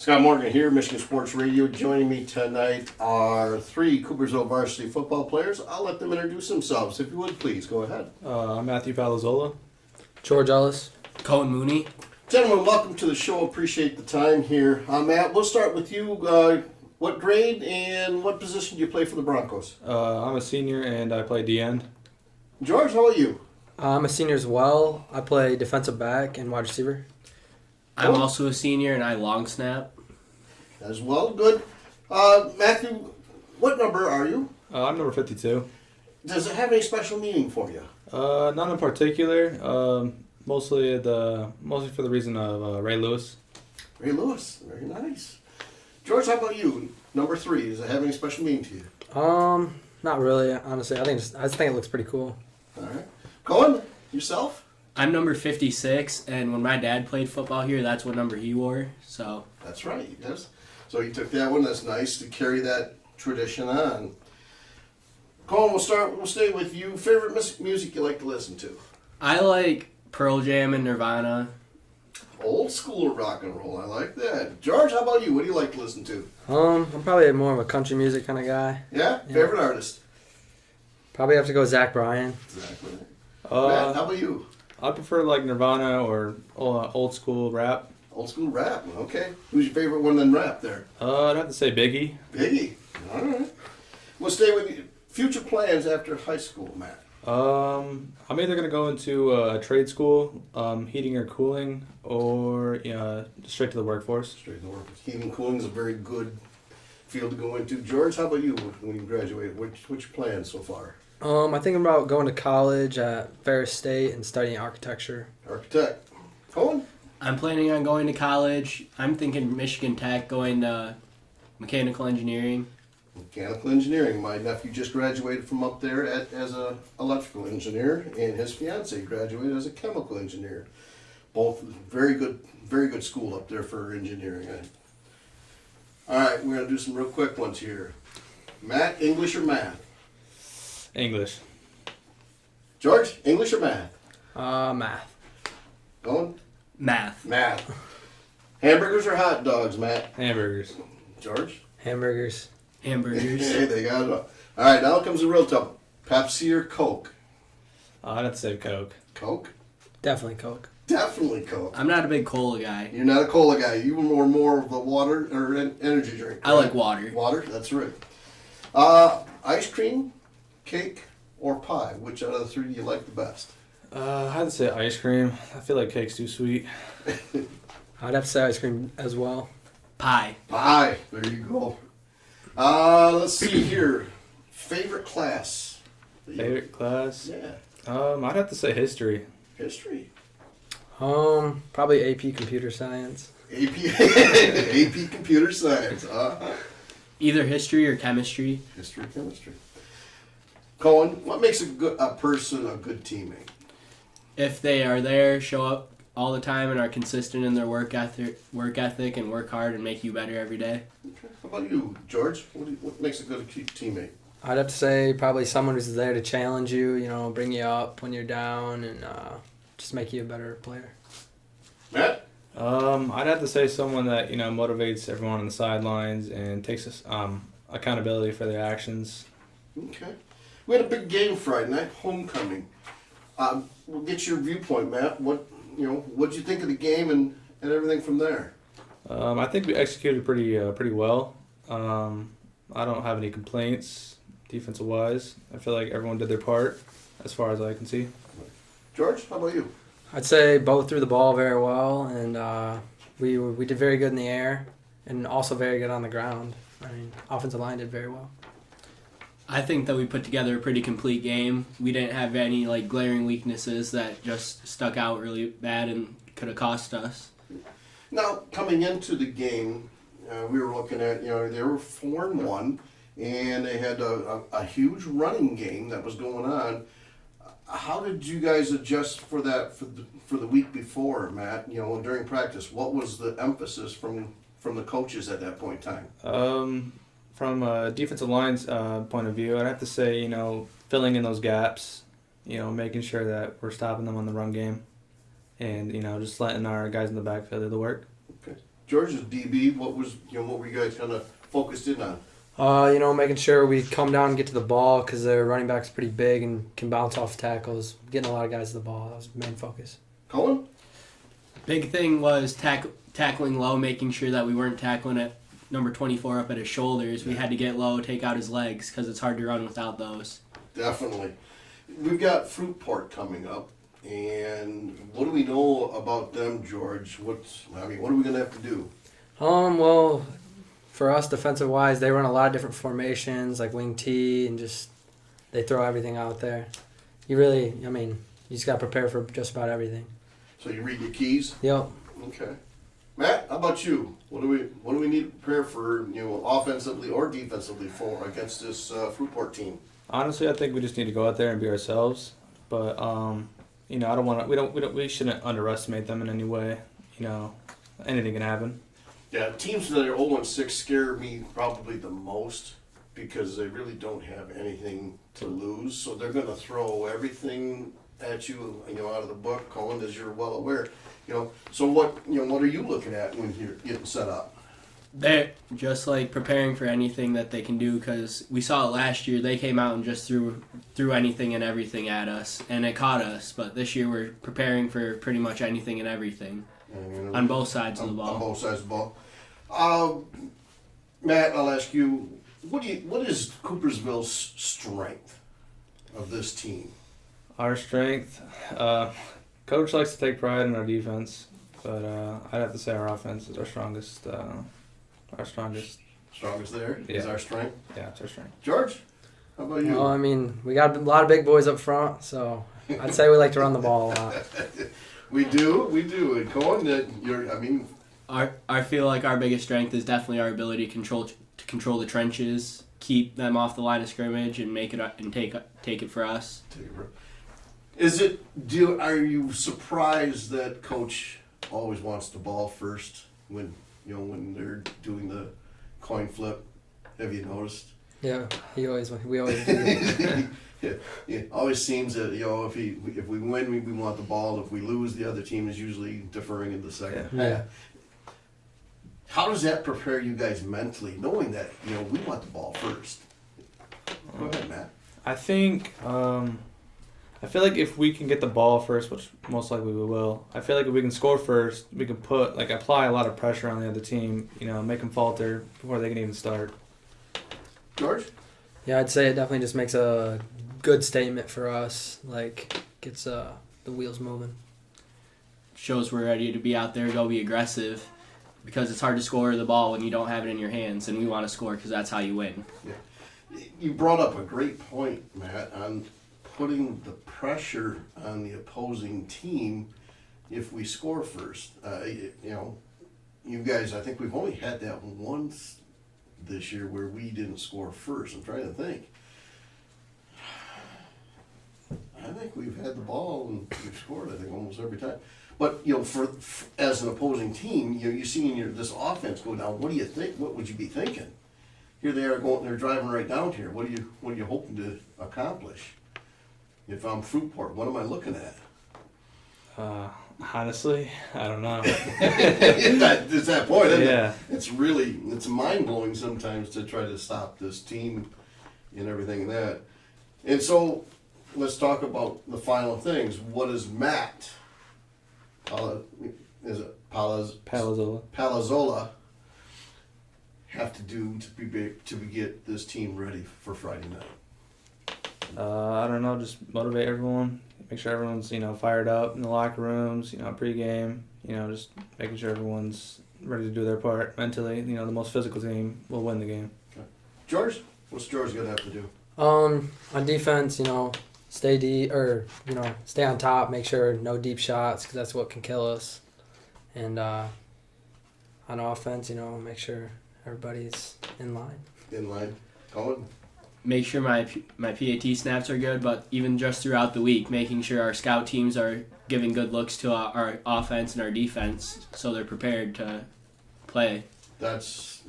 Scott Morgan here, Michigan Sports Radio. Joining me tonight are three Coopersville varsity football players. I'll let them introduce themselves. If you would, please go ahead. I'm Matthew Palazola. George Ellis. Cohen Mooney. Gentlemen, welcome to the show. Appreciate the time here. Matt, we'll start with you. What grade and what position do you play for the Broncos? I'm a senior and I play D-end. George, how about you? I'm a senior as well. I play defensive back and wide receiver. I'm also a senior and I long snap. As well, good. Matthew, what number are you? I'm number 52. Does it have any special meaning for you? None in particular. Mostly for the reason of Ray Lewis. Ray Lewis, very nice. George, how about you? Number 3, does it have any special meaning to you? Not really, honestly. I just think it looks pretty cool. All right. Cohen, yourself? I'm number 56, and when my dad played football here, that's what number he wore. So That's right, yes. So you took that one. That's nice to carry that tradition on. Cohen, we'll stay with you. Favorite music you like to listen to? I like Pearl Jam and Nirvana. Old school rock and roll. I like that. George, how about you? What do you like to listen to? I'm probably more of a country music kind of guy. Yeah? Favorite artist? Probably have to go Zach Bryan. Exactly. Matt, how about you? I prefer like Nirvana or old school rap. Old school rap. Okay. Who's your favorite one in rap there? I'd have to say Biggie. Biggie. All right. We'll stay with you. Future plans after high school, Matt? I'm either going to go into a trade school, heating or cooling, or straight to the workforce. Straight to work. Heating and cooling is a very good field to go into. George, how about you when you graduate? What's your plans so far? I think about going to college at Ferris State and studying architecture. Architect. Cohen? I'm planning on going to college. I'm thinking Michigan Tech, going to mechanical engineering. Mechanical engineering. My nephew just graduated from up there as an electrical engineer, and his fiance graduated as a chemical engineer. Both very good school up there for engineering. All right, we're going to do some real quick ones here. Matt, English or math? English. George, English or math? Math. Cohen? Math. Math. Hamburgers or hot dogs, Matt? Hamburgers. George? Hamburgers. Hamburgers. Hey, they got it all. All right, now comes the real tough. Pepsi or Coke? I'd have to say Coke. Coke? Definitely Coke. Definitely Coke. I'm not a big cola guy. You're not a cola guy. You were more of a water or energy drink. I like water. Water, that's right. Ice cream, cake, or pie? Which out of the three do you like the best? I'd have to say ice cream. I feel like cake's too sweet. I'd have to say ice cream as well. Pie. Pie. There you go. Let's see here. Favorite class? Favorite class? Yeah. I'd have to say history. History. Probably AP Computer Science. AP Computer Science. Either history or chemistry. History, chemistry. Cohen, what makes a person a good teammate? If they are there, show up all the time, and are consistent in their work ethic, and work hard and make you better every day. Okay. How about you, George? What makes a good teammate? I'd have to say probably someone who's there to challenge you, bring you up when you're down, and just make you a better player. Matt? I'd have to say someone that motivates everyone on the sidelines and takes accountability for their actions. Okay. We had a big game Friday night, homecoming. We'll get your viewpoint, Matt. What'd you think of the game and everything from there? I think we executed pretty well. I don't have any complaints defensive wise. I feel like everyone did their part as far as I can see. George, how about you? I'd say both threw the ball very well, and we did very good in the air, and also very good on the ground. Offensive line did very well. I think that we put together a pretty complete game. We didn't have any glaring weaknesses that just stuck out really bad and could have cost us. Now, coming into the game, we were looking at, they were 4-1, and they had a huge running game that was going on. How did you guys adjust for that for the week before, Matt? During practice, what was the emphasis from the coaches at that point in time? From a defensive line's point of view, I'd have to say, filling in those gaps, making sure that we're stopping them on the run game, and just letting our guys in the backfield do the work. Okay. George's DB, what were you guys kind of focused in on? Making sure we come down and get to the ball because their running back's pretty big and can bounce off tackles. Getting a lot of guys to the ball. That was the main focus. Cohen? Big thing was tackling low, making sure that we weren't tackling at number 24 up at his shoulders. We had to get low, take out his legs because it's hard to run without those. Definitely. We've got Fruitport coming up, and what do we know about them, George? What are we going to have to do? Well, for us, defensive wise, they run a lot of different formations like wing T and just they throw everything out there. You just got to prepare for just about everything. So you read your keys? Yep. Okay. Matt, how about you? What do we need to prepare for, offensively or defensively for against this Fruitport team? Honestly, I think we just need to go out there and be ourselves. But I don't want to. We shouldn't underestimate them in any way. Anything can happen. Yeah, teams that are 0-6 scare me probably the most because they really don't have anything to lose. So they're going to throw everything at you, out of the book, Cohen, as you're well aware. So what are you looking at when you're getting set up? They're just like preparing for anything that they can do because we saw it last year. They came out and just threw anything and everything at us, and it caught us. But this year we're preparing for pretty much anything and everything on both sides of the ball. On both sides of the ball. Matt, I'll ask you, what is Coopersville's strength of this team? Our strength, coach likes to take pride in our defense, but I'd have to say our offense is our strongest. Our strongest. Strongest there is Yeah. our strength. Yeah, it's our strength. George, how about you? Well, we got a lot of big boys up front, so I'd say we like to run the ball a lot. We do. And Cohen, I feel like our biggest strength is definitely our ability to control the trenches, keep them off the line of scrimmage, and make it and take it for us. Are you surprised that Coach always wants the ball first when they're doing the coin flip? Have you noticed? Yeah, we always do that. It always seems that if we win, we want the ball. If we lose, the other team is usually deferring in the second. Yeah. How does that prepare you guys mentally, knowing that we want the ball first? Go ahead, Matt. I think I feel like if we can get the ball first, which most likely we will, I feel like if we can score first, we can apply a lot of pressure on the other team, make them falter before they can even start. George? Yeah, I'd say it definitely just makes a good statement for us, gets the wheels moving. Shows we're ready to be out there, go be aggressive, because it's hard to score the ball when you don't have it in your hands, and we want to score because that's how you win. Yeah. You brought up a great point, Matt, on putting the pressure on the opposing team if we score first. You guys, I think we've only had that once this year where we didn't score first. I'm trying to think. I think we've had the ball and we've scored, I think, almost every time. But, for as an opposing team, you see this offense go down, what do you think? What would you be thinking? Here they are they're driving right down here. What are you hoping to accomplish? If I'm Fruitport, what am I looking at? Honestly, I don't know. It's that point, isn't Yeah. it? It's mind-blowing sometimes to try to stop this team and everything that. And so, let's talk about the final things. What does Matt, Palazzola, have to do to get this team ready for Friday night? I don't know, just motivate everyone, make sure everyone's, fired up in the locker rooms, pregame, just making sure everyone's ready to do their part mentally. The most physical team will win the game. Okay. George, what's George gonna have to do? On defense, stay deep stay on top, make sure no deep shots because that's what can kill us. And on offense, make sure everybody's in line. In line. Cohen? Make sure my PAT snaps are good, but even just throughout the week, making sure our scout teams are giving good looks to our offense and our defense so they're prepared to play. That's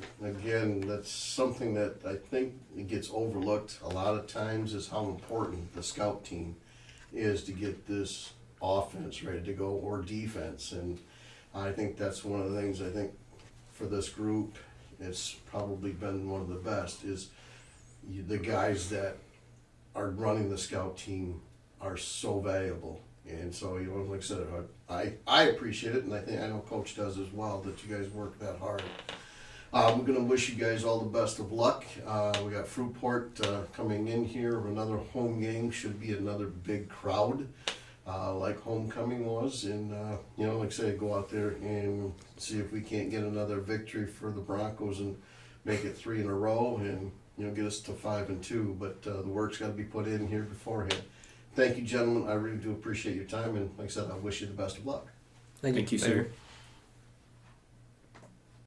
something that I think it gets overlooked a lot of times is how important the scout team is to get this offense ready to go or defense. And I think that's one of the things I think for this group, it's probably been one of the best, is the guys that are running the scout team are so valuable. And so, you know, like I said, I appreciate it, and I know Coach does as well, that you guys work that hard. We're going to wish you guys all the best of luck. We got Fruitport coming in here. Another home game. Should be another big crowd like homecoming was. And, you know, like I say, go out there and see if we can't get another victory for the Broncos and make it 3 in a row and, you know, get us to 5-2. But the work's got to be put in here beforehand. Thank you, gentlemen. I really do appreciate your time. And like I said, I wish you the best of luck. Thank you. Thank you, sir.